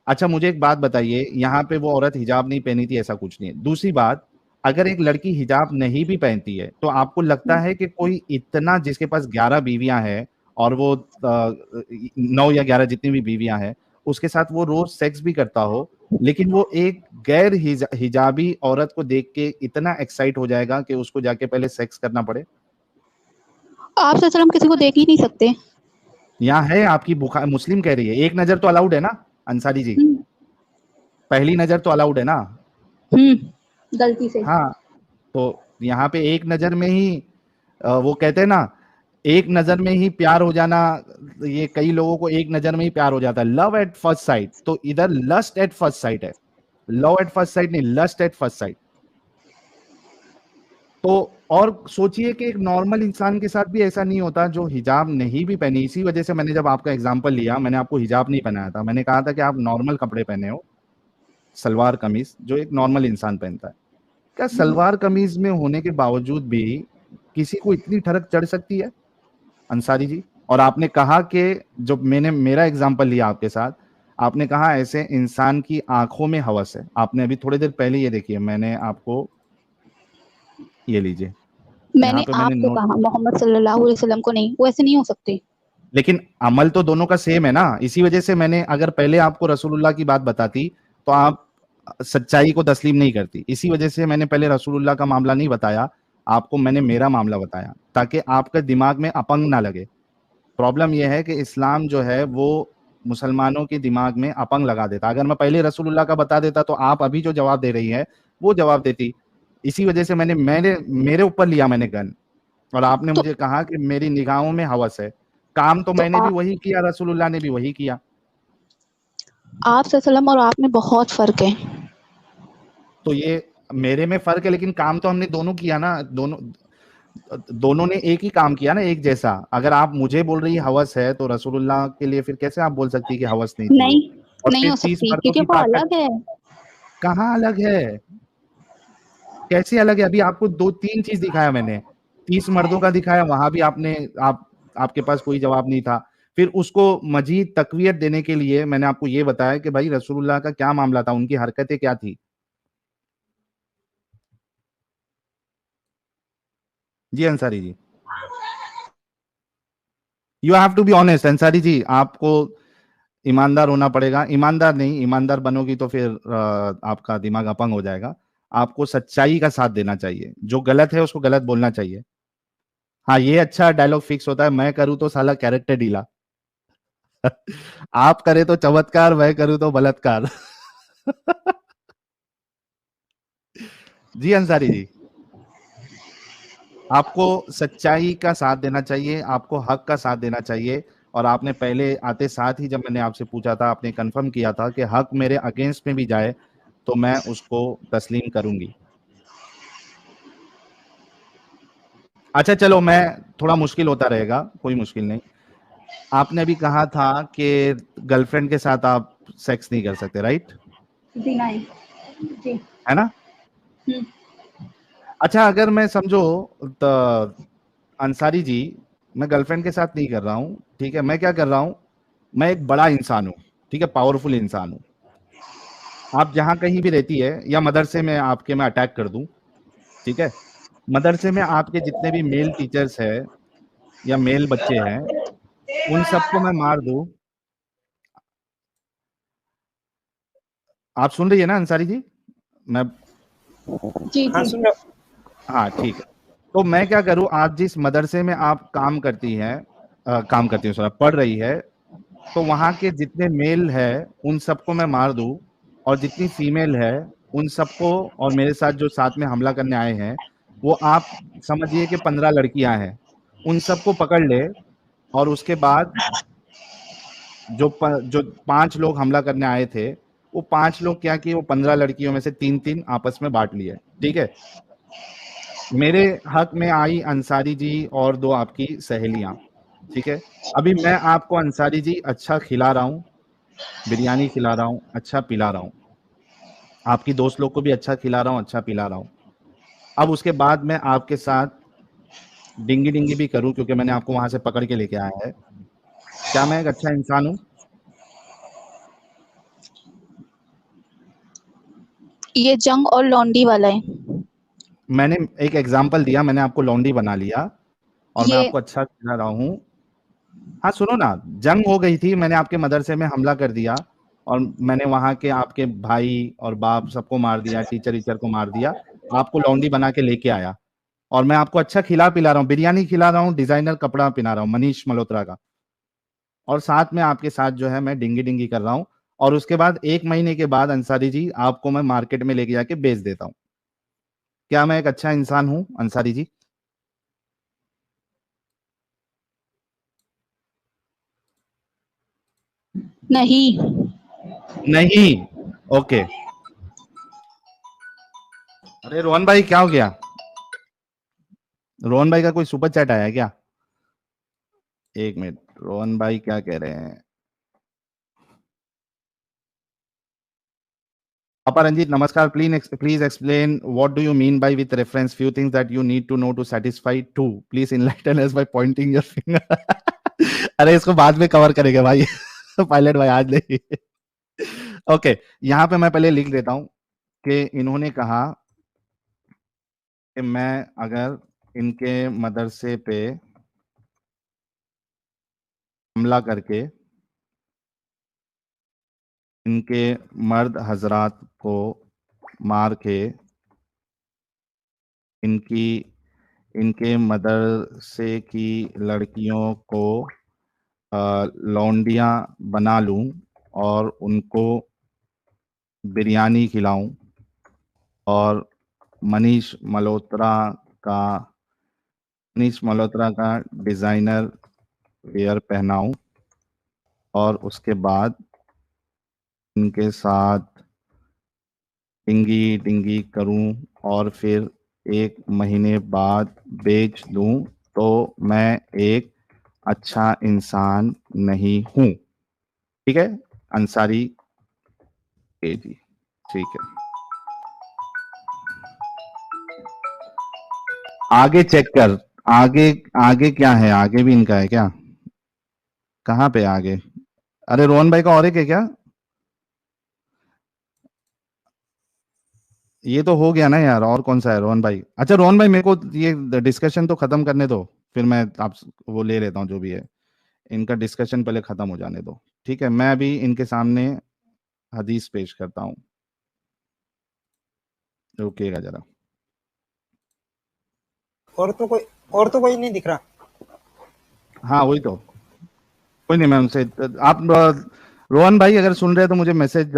अच्छा मुझे एक बात बताइए, यहाँ पे वो औरत हिजाब नहीं पहनी थी ऐसा कुछ नहीं है। दूसरी बात, अगर एक लड़की हिजाब नहीं भी पहनती है तो आपको लगता है कि कोई इतना, जिसके पास 11 बीवियां हैं और वो 9 या 11 जितनी भी बीवियां हैं, उसके साथ वो रोज सेक्स भी करता हो, लेकिन वो एक गैर हिजाबी औरत को देख के इतना एक्साइट हो जाएगा कि उसको जाके पहले सेक्स करना पड़े? आप सल्लम किसी को देख ही नहीं सकते। यहाँ है आपकी बुखार मुस्लिम कह रही है एक नजर तो अलाउड है ना अंसारी जी? हम्म। पहली नजर तो अलाउड है ना? गलती से। हाँ, तो यहाँ पे एक नजर में ही वो कहते हैं ना, एक नजर में ही प्यार हो जाना। ये कई लोगों को एक नजर में ही प्यार हो जाता है, लव एट फर्स्ट साइट। तो इधर लस्ट एट फर्स्ट साइट है, लव एट फर्स्ट साइट नहीं, लस्ट एट फर्स्ट साइट। तो और सोचिए कि एक नॉर्मल इंसान के साथ भी ऐसा नहीं होता जो हिजाब नहीं भी पहनी। इसी वजह से मैंने जब आपका एग्जांपल लिया, मैंने आपको हिजाब नहीं पहनाया था, मैंने कहा था कि आप नॉर्मल कपड़े पहने हो, सलवार कमीज जो एक नॉर्मल इंसान पहनता है। क्या सलवार कमीज में होने के बावजूद भी किसी को इतनी ठरक चढ़ सकती है अंसारी जी? और आपने कहा कि, जो मैंने मेरा एग्जांपल लिया आपके साथ, आपने कहा ऐसे इंसान की आंखों में हवस है। आपने अभी थोड़ी देर पहले ये देखिए, मैंने आपको ये लीजिए, यहाँ मैंने पे मैंने आपको नोट। कहा, मोहम्मद सल्लल्लाहु अलैहि वसल्लम को नहीं, वो ऐसे नहीं हो सकते। लेकिन अमल तो दोनों का सेम है ना, इसी वजह से मैंने, अगर पहले आपको रसूलुल्लाह की बात बताती तो आप सच्चाई को तस्लीम नहीं करती। इसी वजह से मैंने पहले रसूलुल्लाह का मामला नहीं बताया आपको, मैंने मेरा मामला बताया ताकि आपके दिमाग में अपंग ना लगे। प्रॉब्लम यह है कि इस्लाम जो है वो मुसलमानों के दिमाग में अपंग लगा देता। अगर मैं पहले रसूलुल्लाह का बता देता तो आप अभी जो जवाब दे रही है वो जवाब देती। इसी वजह से मैंने मैंने मेरे ऊपर लिया मैंने गन, और आपने तो मुझे कहा कि मेरी निगाहों में हवस है। काम तो तो मैंने भी वही किया, रसूलुल्लाह ने भी वही किया। आप सल्लम और आप में बहुत फर्क है। तो ये मेरे में फर्क है, लेकिन काम तो हमने दोनों किया ना, दोनों दोनों ने एक ही काम किया ना, एक जैसा। अगर आप मुझे बोल रही हवस है तो रसूलुल्लाह के लिए फिर कैसे आप बोल सकती कि हवस नहीं थी वो? नहीं, और नहीं फिर हो 30 सकती मर्दों क्योंकि की वो ताकत अलग है। कहाँ अलग है? कैसे अलग है? अभी आपको दो तीन चीज दिखाया मैंने, 30 मर्दों का दिखाया, वहां भी आपने आपके पास कोई जवाब नहीं था। फिर उसको मजीद तकवीत देने के लिए मैंने आपको ये बताया कि भाई रसूलुल्लाह का क्या मामला था, उनकी हरकतें क्या थी। जी Ansari ji, you have to be honest Ansari ji, आपको ईमानदार होना पड़ेगा। ईमानदार नहीं, ईमानदार बनोगी तो फिर आपका दिमाग अपंग हो जाएगा। आपको सच्चाई का साथ देना चाहिए, जो गलत है उसको गलत बोलना चाहिए। हाँ, ये अच्छा डायलॉग फिक्स होता है, मैं करूँ तो साला कैरेक्टर ढीला। आप करे तो चमत्कार, मैं करूँ तो बलात्कार। जी अंसारी जी, आपको सच्चाई का साथ देना चाहिए, आपको हक का साथ देना चाहिए। और आपने पहले आते साथ ही जब मैंने आपसे पूछा था, आपने कंफर्म किया था कि हक मेरे अगेंस्ट में भी जाए तो मैं उसको तस्लीम करूंगी। अच्छा चलो, मैं थोड़ा मुश्किल होता रहेगा, कोई मुश्किल नहीं। आपने अभी कहा था कि गर्लफ्रेंड के साथ आप सेक्स नहीं कर सकते, राइट? जी नहीं। जी। है ना? हम्म। अच्छा, अगर मैं समझो तो अंसारी जी, मैं गर्लफ्रेंड के साथ नहीं कर रहा हूँ, ठीक है, मैं क्या कर रहा हूँ, मैं एक बड़ा इंसान हूँ, ठीक है, पावरफुल इंसान हूँ। आप जहां कहीं भी रहती है, या मदरसे में आपके मैं अटैक कर दूं, ठीक है, मदरसे में आपके जितने भी मेल टीचर्स हैं या मेल बच्चे हैं, उन सबको मैं मार दूं। आप सुन रही है ना अंसारी जी? मैं, जी हाँ जी। सुन रहा हाँ ठीक है। तो मैं क्या करूं, आप जिस मदरसे में आप काम करती हैं, काम करती हूँ सर, पढ़ रही है, तो वहां के जितने मेल है उन सबको मैं मार दूं, और जितनी फीमेल है उन सबको, और मेरे साथ जो साथ में हमला करने आए हैं, वो आप समझिए कि 15 लड़कियां हैं, उन सबको पकड़ ले। और उसके बाद जो 5 लोग हमला करने आए थे, वो 5 लोग क्या किए, वो 15 लड़कियों में से 3-3 आपस में बांट लिए, ठीक है। मेरे हक में आई अंसारी जी और 2 आपकी सहेलियां, ठीक है, अभी मैं आपको अंसारी जी अच्छा खिला रहा हूँ, बिरयानी खिला रहा हूँ, अच्छा पिला रहा हूँ, आपकी दोस्त लोग को भी अच्छा खिला रहा हूँ, अच्छा पिला रहा हूँ। अब उसके बाद मैं आपके साथ डिंगी डिंगी भी करूँ क्योंकि मैंने आपको वहां से पकड़ के लेके आया है, क्या मैं एक अच्छा इंसान हूँ? ये जंग और लौंडी वाला है। मैंने एक एग्जाम्पल दिया, मैंने आपको लौंडी बना लिया और मैं ये आपको अच्छा खिला रहा हूँ। हाँ सुनो ना, जंग हो गई थी, मैंने आपके मदरसे में हमला कर दिया और मैंने वहां के आपके भाई और बाप सबको मार दिया, टीचर टीचर को मार दिया, आपको लौंडी बना के लेके आया और मैं आपको अच्छा खिला पिला रहा हूँ, बिरयानी खिला रहा हूँ, डिजाइनर कपड़ा पहना रहा हूँ मनीष मल्होत्रा का, और साथ में आपके साथ जो है मैं डिंगी डिंगी कर रहा हूँ, और उसके बाद 1 महीने के बाद अंसारी जी आपको मैं मार्केट में लेके जाके बेच देता हूँ। क्या मैं एक अच्छा इंसान हूँ अंसारी जी? नहीं। नहीं। ओके। अरे रोहन भाई क्या हो गया? रोहन भाई का कोई सुपर चैट आया है क्या? एक मिनट, रोहन भाई क्या कह रहे हैं? Papa Ranjit, namaskar. Please explain what do you mean by with reference. Few things that you need to know to satisfy two. Please enlighten us by pointing your finger. अरे इसको बाद में कवर करेंगे भाई पायलट भाई आज नहीं। Okay, यहाँ पे मैं पहले लिख देता हूँ कि इन्होंने कहा कि मैं अगर इनके मदरसे पे हमला करके इनके मर्द हजरात को मार के इनकी इनके मदरसे की लड़कियों को लौंडियाँ बना लूं और उनको बिरयानी खिलाऊं और मनीष मल्होत्रा का मनीष मल्होत्रा का डिज़ाइनर वेयर पहनाऊं और उसके बाद इनके साथ टिंगी टिंगी करूं और फिर 1 महीने बाद बेच दूं, तो मैं एक अच्छा इंसान नहीं हूं। ठीक है अंसारी के जी, ठीक है। आगे चेक कर, आगे आगे क्या है, आगे भी इनका है क्या? कहाँ पे आगे? अरे रोहन भाई का और एक है क्या? ये तो हो गया ना यार, और कौन सा है रोहन भाई? अच्छा रोहन भाई मेरे को ये डिस्कशन तो खत्म करने दो, फिर मैं आप वो ले लेता हूँ जो भी है, इनका डिस्कशन पहले खत्म हो जाने दो। ठीक है, मैं अभी इनके सामने हदीस पेश करता हूँ, रुकिएगा जरा। और तो कोई नहीं दिख रहा। हाँ वही तो, कोई नहीं, मैं उनसे आप रोहन भाई अगर सुन रहे हैं तो मुझे मैसेज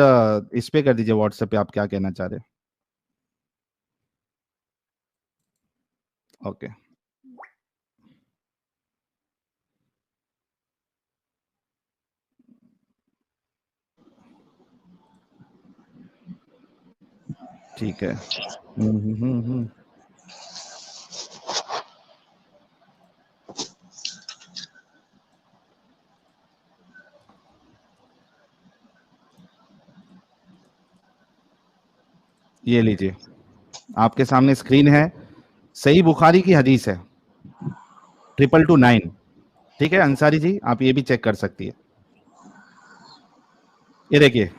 इस पे कर दीजिए व्हाट्सएप पे, आप क्या कहना चाह रहे हैं। ओके ठीक है। ये लीजिए आपके सामने स्क्रीन है, सही बुखारी की हदीस है 222। ठीक है अंसारी जी, आप ये भी चेक कर सकती है। ये देखिए,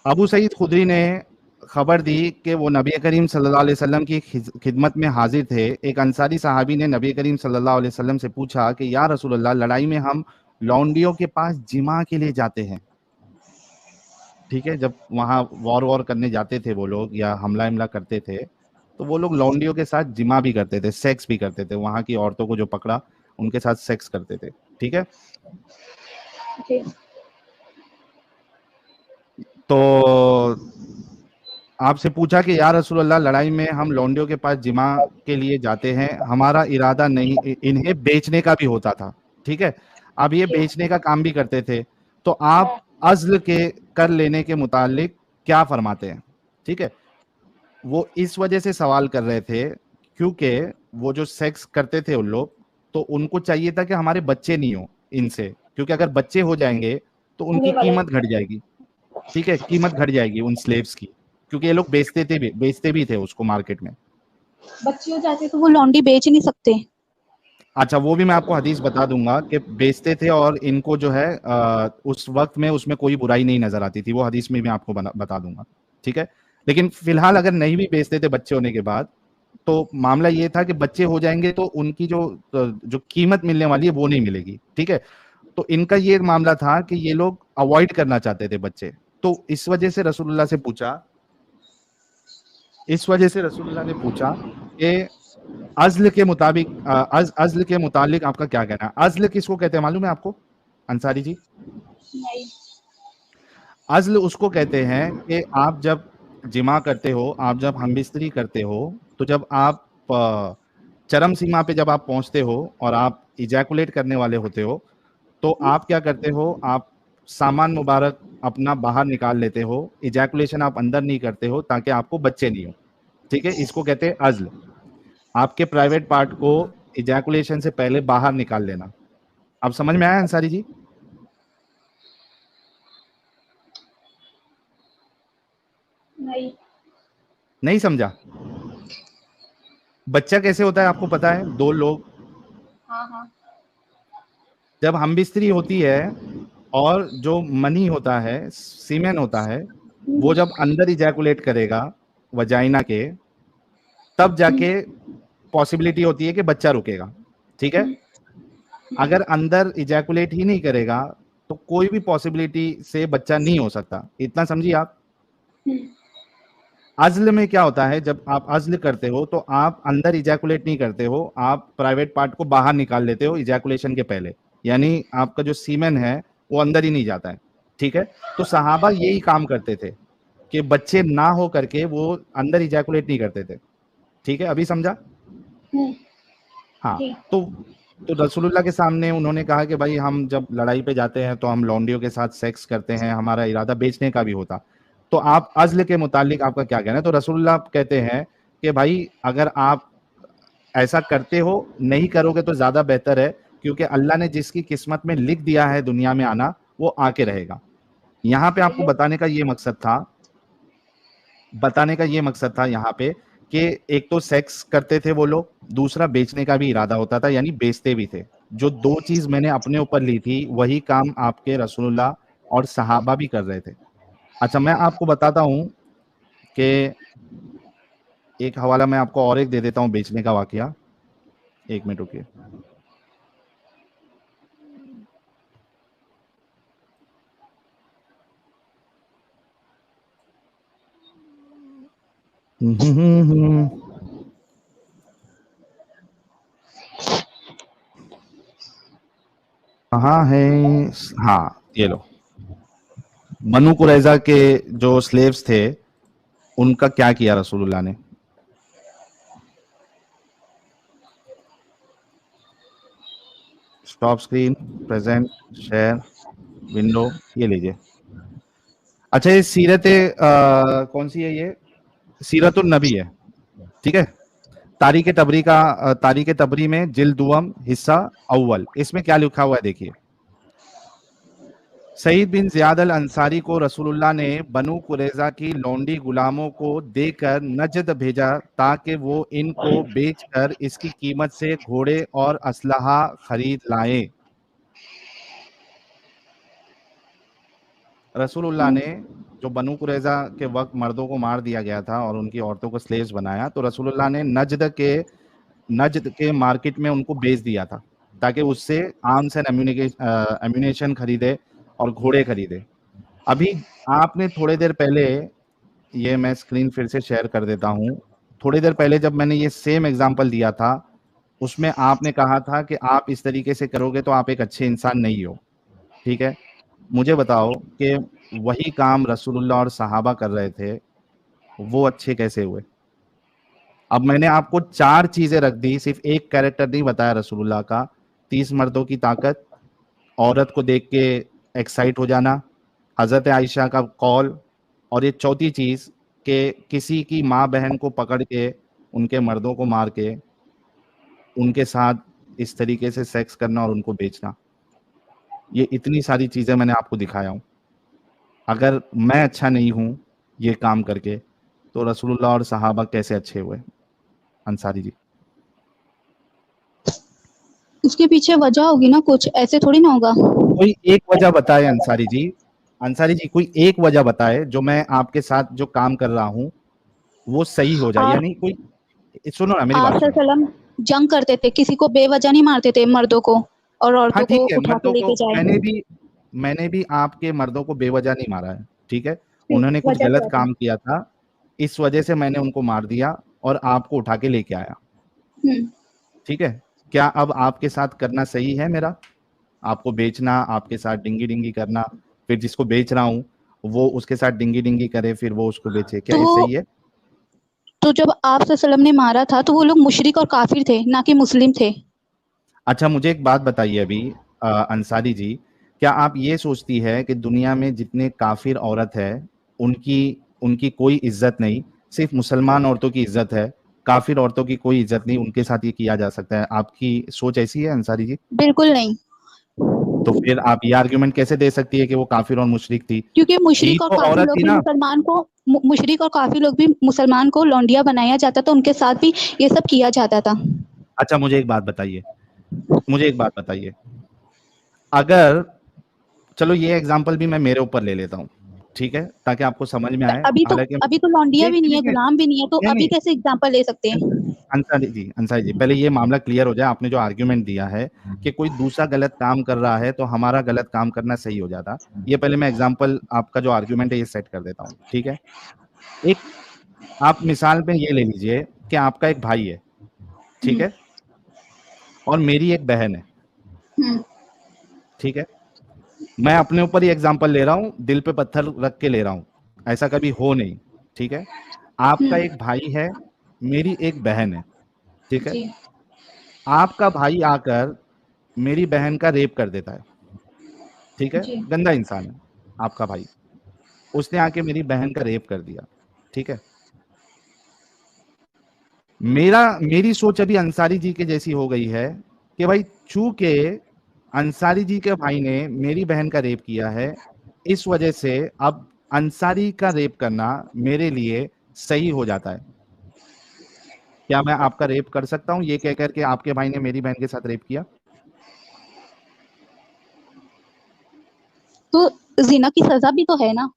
अबू सईद खुदरी ने खबर दी कि वो नबी करीम सल्लल्लाहु अलैहि वसल्लम की खिदमत में हाजिर थे। एक अंसारी सहाबी ने नबी करीम सल्लल्लाहु अलैहि वसल्लम से पूछा कि या रसूलल्लाह, लड़ाई में हम लौंडियों के पास जिमा के लिए जाते हैं। ठीक है, जब वहाँ वॉर करने जाते थे वो लोग या हमला करते थे, तो वो लोग लौंडियों के साथ जिमा भी करते थे, सेक्स भी करते थे, वहाँ की औरतों को जो पकड़ा उनके साथ सेक्स करते थे। ठीक है, okay. तो आपसे पूछा कि या रसूलल्लाह, लड़ाई में हम लौंडियों के पास जिमा के लिए जाते हैं, हमारा इरादा नहीं, इन्हें बेचने का भी होता था। ठीक है, अब ये बेचने का काम भी करते थे, तो आप अज़्ल के कर लेने के मुतालिक क्या फरमाते हैं? ठीक है, वो इस वजह से सवाल कर रहे थे क्योंकि वो जो सेक्स करते थे उन लोग, तो उनको चाहिए था कि हमारे बच्चे नहीं हो इनसे, क्योंकि अगर बच्चे हो जाएंगे तो उनकी होने वाला है। कीमत घट जाएगी। ठीक है, कीमत घट जाएगी उन स्लेव्स की, क्योंकि ये लोग बेचते भी थे उसको मार्केट में। बच्चे हो जाते तो वो लॉन्डी बेच नहीं सकते। अच्छा, वो भी मैं आपको हदीस बता दूंगा कि बेचते थे, और इनको जो है उस वक्त में उसमें कोई बुराई नहीं नजर आती थी, वो हदीस में भी आपको बता दूंगा। ठीक है, लेकिन फिलहाल अगर नहीं भी बेचते थे बच्चे होने के बाद, तो मामला ये था कि बच्चे हो जाएंगे तो उनकी जो कीमत मिलने वाली है वो नहीं मिलेगी। ठीक है, तो इनका ये मामला था कि ये लोग अवॉइड करना चाहते थे बच्चे, तो इस वजह से रसूलुल्लाह से पूछा, इस वजह से रसूलुल्लाह ने पूछा कि अज़्ल के मुताबिक अज़्ल के मुतालिक आपका क्या कहना है? अज़्ल किसको कहते हैं मालूम है आपको अंसारी जी? नहीं। अज़्ल उसको कहते हैं कि आप जब जिमा करते हो, आप जब हमबिस्तरी करते हो, तो जब आप चरम सीमा पे जब आप पहुंचते हो और आप इजैकुलेट करने वाले होते हो, तो आप क्या करते हो, आप सामान मुबारक अपना बाहर निकाल लेते हो, इजैकुलेशन आप अंदर नहीं करते हो ताकि आपको बच्चे नहीं हो। ठीक है, इसको कहते हैं अज़्ल। आपके प्राइवेट पार्ट को इजैकुलेशन से पहले बाहर निकाल लेना। अब समझ में आया अंसारी जी? नहीं। नहीं समझा? बच्चा कैसे होता है आपको पता है? दो लोग, हाँ हाँ। जब हम बिस्तरी होती है और जो मनी होता है, सीमेन होता है, वो जब अंदर इजैकुलेट करेगा वजाइना के, तब जाके पॉसिबिलिटी होती है कि बच्चा रुकेगा। ठीक है, अगर अंदर इजैकुलेट ही नहीं करेगा तो कोई भी पॉसिबिलिटी से बच्चा नहीं हो सकता। इतना समझिए आप। अज़्ल में क्या होता है, जब आप अज़्ल करते हो तो आप अंदर इजैकुलेट नहीं करते हो, आप प्राइवेट पार्ट को बाहर निकाल लेते हो इजैकुलेशन के पहले, यानी आपका जो सीमेन है वो अंदर ही नहीं जाता है। ठीक है, तो सहाबा यही काम करते थे कि बच्चे ना हो करके वो अंदर इजैकुलेट नहीं करते थे। ठीक है, अभी समझा? हाँ, जी। तो रसूलुल्लाह के सामने उन्होंने कहा कि भाई हम जब लड़ाई पे जाते हैं तो हम लौंडियों के साथ सेक्स करते हैं, हमारा इरादा बेचने का भी होता, तो आप अज़्ल के मुतालिक आपका क्या कहना है? तो रसूलुल्लाह कहते हैं कि भाई अगर आप ऐसा करते हो, नहीं करोगे तो ज्यादा बेहतर है, क्योंकि अल्लाह ने जिसकी किस्मत में लिख दिया है दुनिया में आना, वो आके रहेगा। यहाँ पे आपको बताने का ये मकसद था यहाँ पे कि एक तो सेक्स करते थे वो लोग, दूसरा बेचने का भी इरादा होता था, यानी बेचते भी थे। जो दो चीज मैंने अपने ऊपर ली थी वही काम आपके रसूलुल्लाह और सहाबा भी कर रहे थे। अच्छा, मैं आपको बताता हूँ कि एक हवाला मैं आपको और एक दे देता हूँ बेचने का वाकया। एक मिनट रुकिए। कहाँ है? हाँ, ये लो। बनु कुरैजा के जो स्लेव्स थे उनका क्या किया रसूलुल्लाह ने? Stop screen, present, share, window, ये लीजिए। अच्छा, ये सीरत कौन सी है? ये सीरतुन नबी है। ठीक है, तारीख तबरी में जिल्द दुअम हिस्सा अव्वल, इसमें क्या लिखा हुआ है देखिए। सईद बिन जियाद अल अंसारी को रसूलुल्लाह ने बनु कुरैजा की लौंडी गुलामों को देकर नजद भेजा ताकि वो इनको बेचकर इसकी कीमत से घोड़े और असलहा खरीद लाएं। रसूलुल्लाह ने जो बनु कुरैजा के वक्त मर्दों को मार दिया गया था और उनकी औरतों को स्लेव्स बनाया, तो रसूलुल्लाह ने नजद के मार्केट में उनको बेच दिया था ताकि उससे आर्म्स एंड एम्यूनेशन खरीदे और घोड़े खरीदे। अभी आपने थोड़ी देर पहले, ये मैं स्क्रीन फिर से शेयर कर देता हूं, थोड़ी देर पहले जब मैंने ये सेम एग्जांपल दिया था उसमें आपने कहा था कि आप इस तरीके से करोगे तो आप एक अच्छे इंसान नहीं हो। ठीक है, मुझे बताओ कि वही काम रसूलुल्लाह और सहाबा कर रहे थे, वो अच्छे कैसे हुए? अब मैंने आपको चार चीजें रख दी, सिर्फ एक कैरेक्टर नहीं बताया रसूलुल्लाह का। 30 मर्दों की ताकत, औरत को देख के एक्साइट हो जाना, हजरत आयशा का कॉल, और ये चौथी चीज कि किसी की माँ बहन को पकड़ के उनके मर्दों को मार के उनके साथ इस तरीके से सेक्स करना और उनको बेचना, ये इतनी सारी चीजें मैंने आपको दिखाया हूं। अगर मैं अच्छा नहीं हूं ये काम करके, तो रसूलुल्लाह और सहाबा कैसे अच्छे हुए? अंसारी जी, उसके पीछे वजह होगी ना कुछ, ऐसे थोड़ी ना होगा। कोई एक वजह बताए अंसारी जी, अंसारी जी कोई एक वजह बताए जो मैं आपके साथ जो काम कर रहा हूं वो सही हो जाए। आप यानी कोई, सुनो ना मेरी आप बात सुनो। सल्लम जंग करते थे, किसी को बेवजह नहीं मारते थे, मर्दों को, और हाँ औरतों को ठीक है, उठा मर्दों के को लेके जाए। मैंने भी आपके मर्दों को बेवजह नहीं मारा है, ठीक है। फिर उन्होंने कुछ वजह गलत क्या थी? काम किया था, इस वजह से मैंने उनको मार दिया और आपको उठा के लेके आया, हम्म। ठीक है। क्या अब आपके साथ करना सही है मेरा? आपको बेचना, आपके साथ डिंगी डिंगी करना, फिर जिसको बेच रहा हूँ वो उसके साथ डिंगी डिंगी करे, फिर वो उसको बेचे, क्या तो ये सही है? तो जब आप सल्लम ने मारा था तो वो लोग मुशरिक और काफिर थे, ना कि मुस्लिम थे। अच्छा मुझे एक बात बताइए अभी, अंसारी जी, क्या आप ये सोचती है कि दुनिया में जितने काफिर औरत है उनकी उनकी कोई इज्जत नहीं, सिर्फ मुसलमान औरतों की इज्जत है, काफिर औरतों की कोई इज्जत नहीं, उनके साथ ये किया जा सकता है? आपकी सोच ऐसी है अंसारी जी? बिल्कुल नहीं। तो फिर आप ये आर्ग्यूमेंट कैसे दे सकती है कि वो काफिर और मुशरिक थी? क्योंकि थी मुशरिक और तो काफिर औरत लोग थी भी ना। मुसलमान को मुशरिक और काफिर लोग भी मुसलमान को लौंडिया बनाया जाता था, उनके साथ भी ये सब किया जाता था। अच्छा मुझे एक बात बताइए, मुझे एक बात बताइए, अगर, चलो ये एग्जांपल भी मैं मेरे ऊपर ले लेता हूँ, ठीक है, ताकि आपको समझ में आए। हालांकि अभी तो लौंडिया एक भी नहीं है, मिनट में, गुलाम भी नहीं है, तो नहीं अभी नहीं, कैसे एग्जाम्पल ले सकते हैं? अंसारी जी पहले ये मामला क्लियर हो जाए। आपने जो आर्ग्यूमेंट दिया है कि कोई दूसरा गलत काम कर रहा है तो हमारा गलत काम करना सही हो जाता, ये पहले मैं एग्जांपल, आपका जो आर्ग्यूमेंट है ये सेट कर देता हूँ, ठीक है। एक, आप मिसाल में ये ले लीजिए कि आपका एक भाई है, ठीक हम्म। है, और मेरी एक बहन है, हम्म। ठीक है। मैं अपने ऊपर ही एग्जांपल ले रहा हूँ, दिल पे पत्थर रख के ले रहा हूँ, ऐसा कभी हो नहीं, ठीक है। आपका हम्म। एक भाई है, मेरी एक बहन है, ठीक है। जी। आपका भाई आकर मेरी बहन का रेप कर देता है, ठीक है, जी। गंदा इंसान है आपका भाई, उसने आके मेरी बहन का रेप कर दिया, ठीक है। मेरी सोच अभी अंसारी जी के जैसी हो गई है कि भाई चूंकि अंसारी जी के भाई ने मेरी बहन का रेप किया है, इस वजह से अब अंसारी का रेप करना मेरे लिए सही हो जाता है। क्या मैं आपका रेप कर सकता हूं ये कहकर के आपके भाई ने मेरी बहन के साथ रेप किया? तो जिना की सजा भी तो है ना।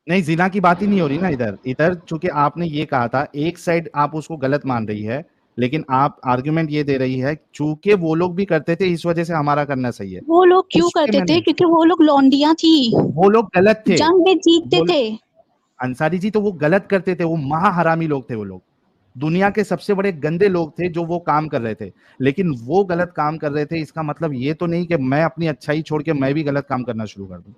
नहीं, जिना की बात ही नहीं हो रही ना इधर। इधर चूंकि आपने ये कहा था, एक साइड आप उसको गलत मान रही है, लेकिन आप आर्गुमेंट ये दे रही है चूंकि वो लोग भी करते थे इस वजह से हमारा करना सही है। वो लोग क्यों उसके करते थे? मैंने, क्योंकि वो लोग लौंडियां थी, वो लोग गलत थे, जंग में जीतते वो थे। अंसारी जी तो वो गलत करते थे, वो महाहरामी लोग थे, वो लोग दुनिया के सबसे बड़े गंदे लोग थे जो वो काम कर रहे थे। लेकिन वो गलत काम कर रहे थे, इसका मतलब ये तो नहीं कि मैं अपनी अच्छाई छोड़ के मैं भी गलत काम करना शुरू कर दूं।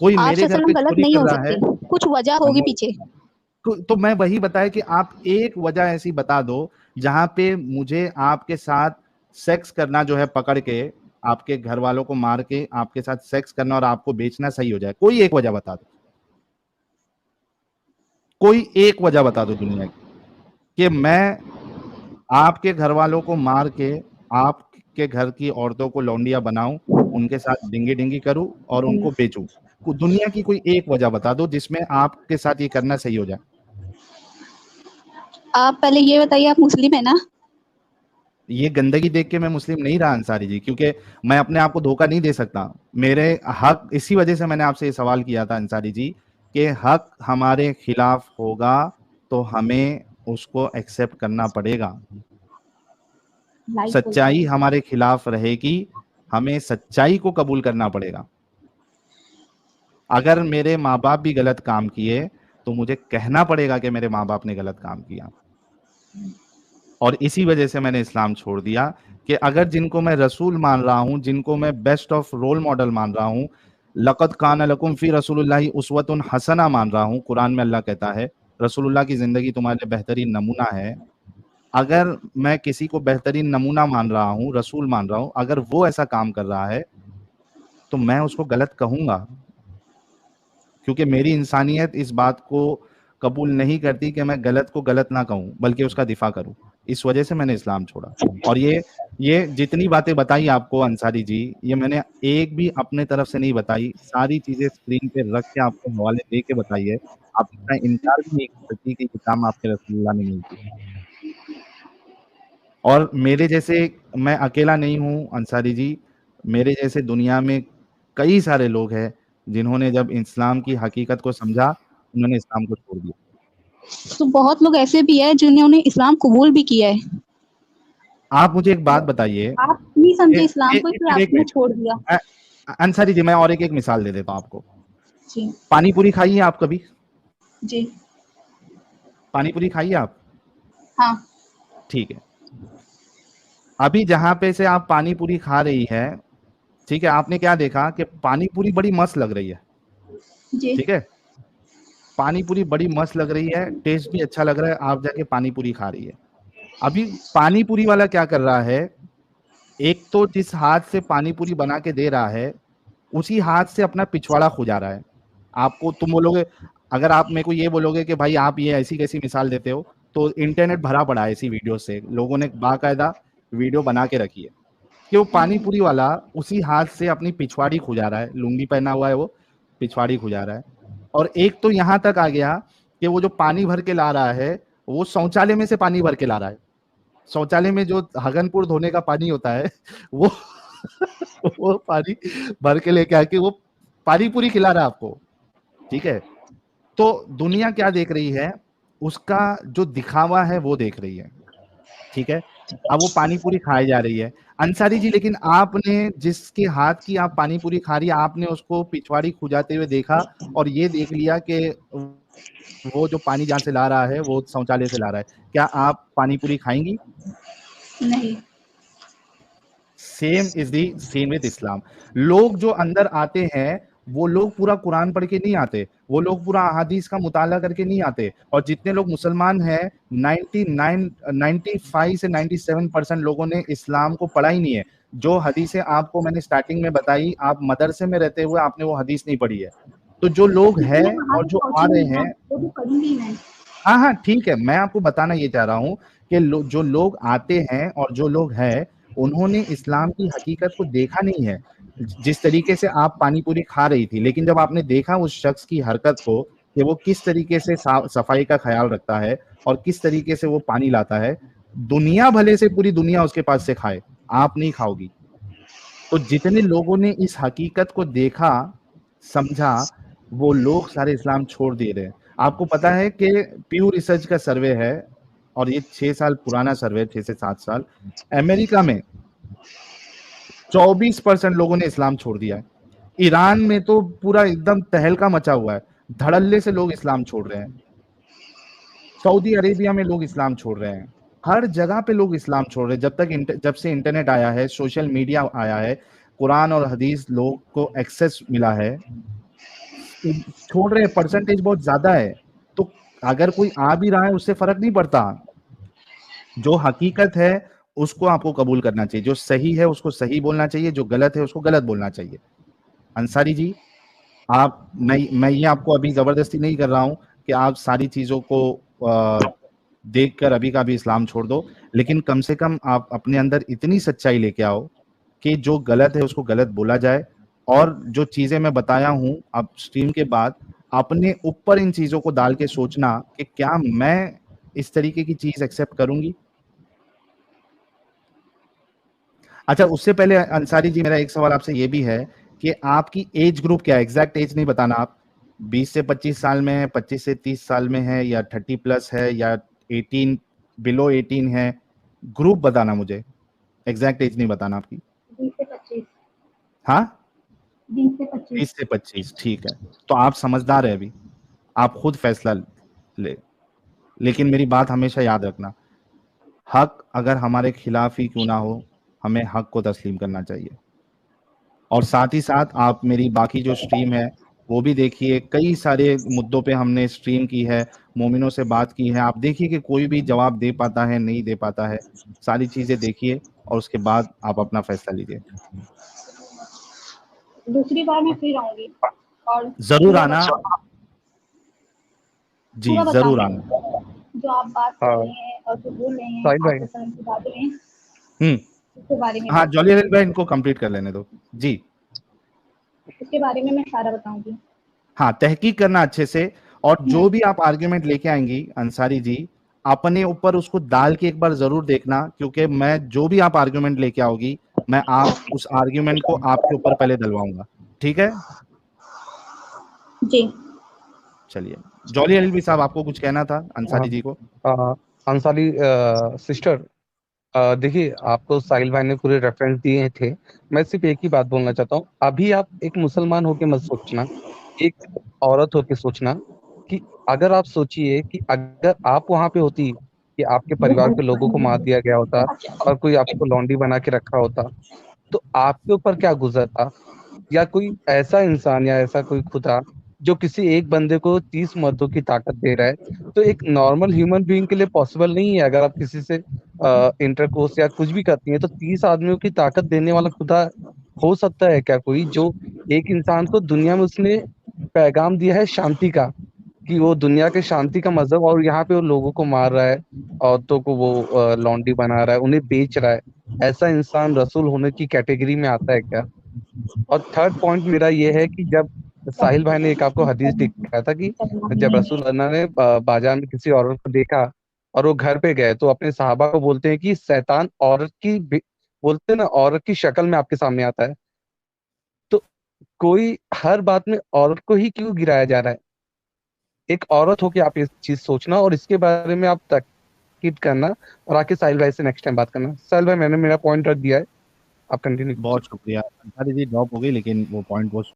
कोई आप मेरे घर सल्लम पे गलत चोरी नहीं कर हो रहा सकते, है, कुछ वजह होगी पीछे। तो मैं वही बताया कि आप एक वजह ऐसी बता दो जहां पे मुझे आपके साथ सेक्स करना जो है, पकड़ के आपके घर वालों को मार के आपके साथ सेक्स करना और आपको बेचना सही हो जाए। कोई एक वजह बता दो, कोई एक वजह बता दो दुनिया की, कि मैं आपके घर वालों को मार के आपके घर की औरतों को लौंडिया बनाऊं, उनके साथ डिंगी डिंगी करूं और उनको बेचूं। दुनिया की कोई एक वजह बता दो जिसमें आपके साथ ये करना सही हो जाए। आप पहले ये बताइए, आप मुस्लिम है ना? ये गंदगी देख के मैं मुस्लिम नहीं रहा अंसारी जी, क्योंकि मैं अपने आप को धोखा नहीं दे सकता। मेरे हक, इसी वजह से मैंने आपसे ये सवाल किया था अंसारी जी, कि हक हमारे खिलाफ होगा तो हमें उसको एक्सेप्ट करना पड़ेगा। लाइक बोलते सच्चाई हैं। हमारे खिलाफ रहेगी, हमें सच्चाई को कबूल करना पड़ेगा। अगर मेरे माँ बाप भी गलत काम किए तो मुझे कहना पड़ेगा कि मेरे माँ बाप ने गलत काम किया। और इसी वजह से मैंने इस्लाम छोड़ दिया कि अगर जिनको मैं रसूल मान रहा हूं, जिनको मैं बेस्ट ऑफ रोल मॉडल मान रहा हूं, लक़द कान लकुम फी रसूलिल्लाहि उस्वतुन हसना मान रहा हूं, कुरान में अल्लाह कहता है रसूलुल्लाह की जिंदगी तुम्हारे लिए बेहतरीन नमूना है। अगर मैं किसी को बेहतरीन नमूना मान रहा हूं, रसूल मान रहा हूं, अगर वो ऐसा काम कर रहा है तो मैं उसको गलत कहूंगा, क्योंकि मेरी इंसानियत इस बात को कबूल नहीं करती कि मैं गलत को गलत ना कहूं बल्कि उसका दिफा करूं। इस वजह से मैंने इस्लाम छोड़ा। और ये जितनी बातें बताई आपको अंसारी जी, ये मैंने एक भी अपने तरफ से नहीं बताई, सारी चीजें स्क्रीन पे रख के आपको हवाले दे के बताई है। आप इतना इनकार भी नहीं कर सकती कि ये काम आपके रसूलुल्लाह ने नहीं किया। और मेरे जैसे, मैं अकेला नहीं हूँ अंसारी जी, मेरे जैसे दुनिया में कई सारे लोग हैं जिन्होंने जब इस्लाम की हकीकत को समझा, उन्होंने इस्लाम को छोड़ दिया। तो बहुत लोग ऐसे भी है जिन्होंने इस्लाम कबूल भी किया है। आप मुझे एक बात बताइए, आप नहीं समझे इस्लाम को, एक फिर मिनट, एक आपने मिनट। छोड़ दिया। अंसारी जी, मैं और एक मिसाल दे देता हूँ आपको। जी पानी पूरी खाई है आप कभी? जी पानी पूरी खाई है आप? हाँ ठीक है। अभी जहां पे से आप पानी पूरी खा रही है, ठीक है, आपने क्या देखा कि पानी पूरी बड़ी मस्त लग रही है, जी ठीक है, पानी पूरी बड़ी मस्त लग रही है, टेस्ट भी अच्छा लग रहा है, आप जाके पानी पूरी खा रही है। अभी पानी पूरी वाला क्या कर रहा है, एक तो जिस हाथ से पानी पूरी बना के दे रहा है, उसी हाथ से अपना पिछवाड़ा खुजा रहा है। आपको, तुम बोलोगे, अगर आप मेरे को ये बोलोगे कि भाई आप ये ऐसी कैसी मिसाल देते हो, तो इंटरनेट भरा पड़ा है ऐसी वीडियो से, लोगों ने बाकायदा वीडियो बना के रखी है कि वो पानी पूरी वाला उसी हाथ से अपनी पिछवाड़ी खुजा रहा है, लुंगी पहना हुआ है, वो पिछवाड़ी खुजा रहा है। और एक तो यहां तक आ गया कि वो जो पानी भर के ला रहा है, वो शौचालय में से पानी भर के ला रहा है। शौचालय में जो हगनपुर धोने का पानी होता है, वो वो पानी भर के लेके आके वो पानी पूरी खिला रहा है आपको, ठीक है। तो दुनिया क्या देख रही है, उसका जो दिखावा है वो देख रही है, ठीक है। अब वो पानी पूरी खाई जा रही है। अंसारी जी, लेकिन आपने जिसके हाथ की आप पानी पूरी खा रही है, आपने उसको पिछवाड़ी खुजाते हुए देखा और ये देख लिया कि वो जो पानी जहां से ला रहा है वो शौचालय से ला रहा है, क्या आप पानी पूरी खाएंगी? नहीं। Same is the same with इस्लाम। लोग जो अंदर आते हैं, वो लोग पूरा कुरान पढ़ के नहीं आते, वो लोग पूरा अहादीस का मुताला करके नहीं आते। और जितने लोग मुसलमान हैं, 95 से 97% लोगों ने इस्लाम को पढ़ा ही नहीं है। जो हदीसें आपको मैंने स्टार्टिंग में बताई, आप मदरसे में रहते हुए आपने वो हदीस नहीं पढ़ी है। तो जो लोग हैं मैं वहां और तक जो आ पहुंची रहे नहीं ना, हैं, वो भी पढ़ूंगी मैं। हाँ हाँ ठीक है, मैं आपको बताना ये चाह रहा हूँ कि जो लोग आते हैं और जो लोग हैं, उन्होंने इस्लाम की हकीकत को देखा नहीं है। जिस तरीके से आप पानी पूरी खा रही थी, लेकिन जब आपने देखा उस शख्स की हरकत को कि वो किस तरीके से सफाई का ख्याल रखता है और किस तरीके से वो पानी लाता है, दुनिया भले से पूरी दुनिया उसके पास से खाए, आप नहीं खाओगी। तो जितने लोगों ने इस हकीकत को देखा, समझा, वो लोग सारे इस्लाम छोड़ दे रहे हैं। आपको पता है कि प्यू रिसर्च का सर्वे है, और ये 6 साल पुराना सर्वे, 6 से 7 साल, अमेरिका में 24% लोगों ने इस्लाम छोड़ दिया है। ईरान में तो पूरा एकदम तहलका मचा हुआ है, धड़ल्ले से लोग इस्लाम छोड़ रहे हैं। सऊदी अरेबिया में लोग इस्लाम छोड़ रहे हैं, हर जगह पे लोग इस्लाम छोड़ रहे हैं। जब से इंटरनेट आया है, सोशल मीडिया आया है, कुरान और हदीस लोग को एक्सेस मिला है, छोड़ रहे हैं, परसेंटेज बहुत ज्यादा है। तो अगर कोई आ भी रहा है, उससे फर्क नहीं पड़ता। जो हकीकत है उसको आपको कबूल करना चाहिए, जो सही है उसको सही बोलना चाहिए, जो गलत है उसको गलत बोलना चाहिए। अंसारी जी, मैं ये आपको अभी जबरदस्ती नहीं कर रहा हूं कि आप सारी चीजों को देखकर अभी का भी इस्लाम छोड़ दो, लेकिन कम से कम आप अपने अंदर इतनी सच्चाई लेके आओ कि जो गलत है उसको गलत बोला जाए। और जो चीजें मैं बताया हूं, अब स्ट्रीम के बाद अपने ऊपर इन चीजों को डाल के सोचना कि क्या मैं इस तरीके की चीज एक्सेप्ट करूंगी। अच्छा, उससे पहले अंसारी जी, मेरा एक सवाल आपसे ये भी है कि आपकी एज ग्रुप क्या है? एग्जैक्ट एज नहीं बताना आप, 20 से 25 साल में है, 25 से 30 साल में है, या 30 प्लस है, या 18 बिलो 18 है, ग्रुप बताना मुझे, एग्जैक्ट एज नहीं बताना आपकी। 20 से 25। हाँ, 20 से 25। 20 से 25, ठीक है। तो आप समझदार है अभी, आप खुद फैसला ले। लेकिन मेरी बात हमेशा याद रखना, हक अगर हमारे खिलाफ ही क्यों ना हो, हमें हक को तस्लीम करना चाहिए। और साथ ही साथ आप मेरी बाकी जो स्ट्रीम है वो भी देखिए, कई सारे मुद्दों पे हमने स्ट्रीम की है, मोमिनों से बात की है। आप देखिए कि कोई भी जवाब दे पाता है, नहीं दे पाता है, सारी चीजें देखिए और उसके बाद आप अपना फैसला लीजिए। दूसरी बार मैं फिर आऊंगी और जरूर आना जी, पूरा जरूर बताऊंगी आना। जो आप बात कर हाँ रहे हैं और जो बोल रहे हैं साहिल भाई। आपके सर की बातें हैं हम्म उसके बारे में हाँ जॉली अनिल भाई इनको कंप्लीट कर लेने दो जी। उसके बारे में मैं सारा बताऊंगी। हाँ तहकीक करना अच्छे से, और जो भी आप आर्ग्यूमेंट लेके आएंगी अंसारी जी, अपने ऊपर उसको डाल के एक बार जरूर देखना, क्योंकि मैं जो भी आप आर्ग्यूमेंट लेके आओगी मैं आप उस आर्ग्यूमेंट को आपके ऊपर पहले डलवाऊंगा, ठीक है? जी चलिए जॉली अनिल भी साहब आपको कुछ कहना था अंसारी जी को? अंसारी सिस्टर, देखिए आपको साहिल भाई ने पूरे रेफरेंस दिए थे। मैं सिर्फ एक ही बात बोलना चाहता हूँ, अभी आप एक मुसलमान होके मत सोचना, एक औरत होके सोचना कि अगर आप सोचिए कि अगर आप वहां पे होती कि आपके परिवार के लोगों को मार दिया गया होता और कोई आपको लौंडी बना के रखा होता, तो आपके ऊपर क्या गुजरता? या कोई ऐसा इंसान या ऐसा कोई खुदा जो किसी एक बंदे को 30 मर्दों की ताकत दे रहा है, तो एक नॉर्मल ह्यूमन बीइंग के लिए पॉसिबल नहीं है। अगर आप किसी से इंटरकोर्स या कुछ भी करती हैं तो 30 आदमियों की ताकत देने वाला खुदा हो सकता है क्या कोई, जो एक इंसान को दुनिया में उसने पैगाम दिया है शांति का, कि वो दुनिया के शांति का मजहब, और यहाँ पे वो लोगों को मार रहा है, औरतों को वो लॉन्डी बना रहा है, उन्हें बेच रहा है। ऐसा इंसान रसूल होने की कैटेगरी में आता है क्या? और थर्ड पॉइंट मेरा ये है कि जब साहिल भाई ने एक आपको हदीस दिखाया था कि जब रसूल अल्लाह ने बाजार में किसी औरत को देखा और वो घर पे गए, तो अपने सहाबा को बोलते हैं कि शैतान औरत की बोलते हैं ना, औरत की शक्ल में आपके सामने आता है। तो कोई हर बात में औरत को ही क्यों गिराया जा रहा है? एक औरत हो के आप ये चीज सोचना और इसके बारे में आप तकीद करना, और आके साहिल भाई से नेक्स्ट टाइम बात करना। साहिल भाई मैंने मेरा पॉइंट रख दिया है, आप कंटिन्यू। बहुत शुक्रिया अंसारी जी, ड्रॉप हो गई लेकिन वो पॉइंट बहुत